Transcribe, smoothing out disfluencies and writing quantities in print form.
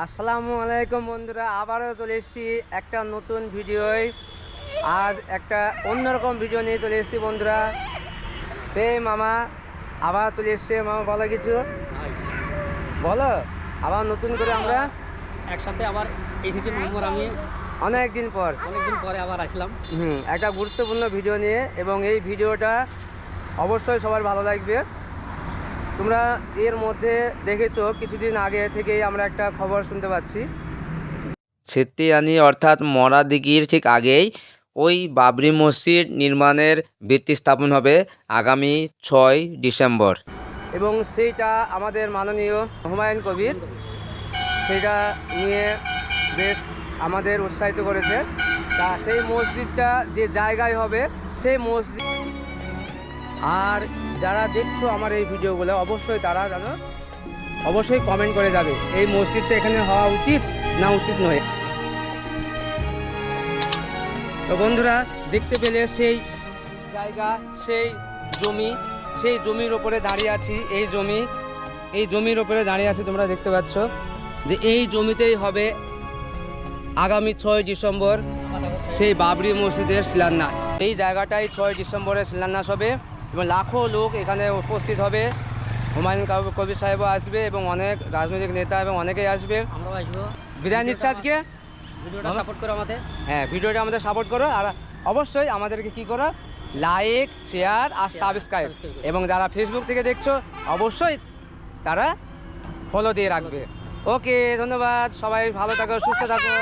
আসসালামু আলাইকুম বন্ধুরা, আবারও চলে এসেছি একটা নতুন ভিডিওয়। আজ একটা অন্যরকম ভিডিও নিয়ে চলে এসেছি বন্ধুরা। সেই মামা আবার চলে এসছে। মামা বলো কিছু বলো। আবার নতুন করে আমরা একসাথে আবার এসেছি মামার আমি অনেকদিন পরে আবার আসলাম একটা গুরুত্বপূর্ণ ভিডিও নিয়ে, এবং এই ভিডিওটা অবশ্যই সবার ভালো লাগবে। তোমরা এর মধ্যে দেখেছো কিছুদিন আগে থেকেই আমরা একটা খবর শুনতে পাচ্ছি, ছিত্তিয়ানি অর্থাৎ মরা দিঘির ঠিক আগেই ওই বাবরি মসজিদ নির্মাণের ভিত্তি স্থাপন হবে আগামী 6 ডিসেম্বর, এবং সেইটা আমাদের মাননীয় হুমায়ুন কবির সেটা নিয়ে বেশ আমাদের উৎসাহিত করেছে। তা সেই মসজিদটা যে জায়গায় হবে সেই মসজিদ, আর যারা দেখছো আমার এই ভিডিওগুলো অবশ্যই তারা জানো, অবশ্যই কমেন্ট করে যাবে এই মসজিদটা এখানে হওয়া উচিত না উচিত নয়। তো বন্ধুরা, দেখতে পেলে সেই জায়গা, সেই জমির ওপরে দাঁড়িয়ে আছি। এই জমির ওপরে দাঁড়িয়ে আছি, তোমরা দেখতে পাচ্ছ যে এই জমিতেই হবে আগামী 6 ডিসেম্বর সেই বাবরি মসজিদের শিলান্যাস। এই জায়গাটাই 6 ডিসেম্বরে শিলান্যাস হবে এবং লাখো লোক এখানে উপস্থিত হবে। হুমায়ুন কবির সাহেবও আসবে এবং অনেক রাজনৈতিক নেতা এবং অনেকেই আসবে। আমরাও আসবো। বিদায় নিচ্ছে আজকে। ভিডিওটা সাপোর্ট করো আমাদের। হ্যাঁ, ভিডিওটা আমাদের সাপোর্ট করো, আর অবশ্যই আমাদেরকে কি করো, লাইক, শেয়ার আর সাবস্ক্রাইব, এবং যারা ফেসবুক থেকে দেখছো অবশ্যই তারা ফলো দিয়ে রাখবে। ওকে, ধন্যবাদ, সবাই ভালো থাকো, সুস্থ থাকো।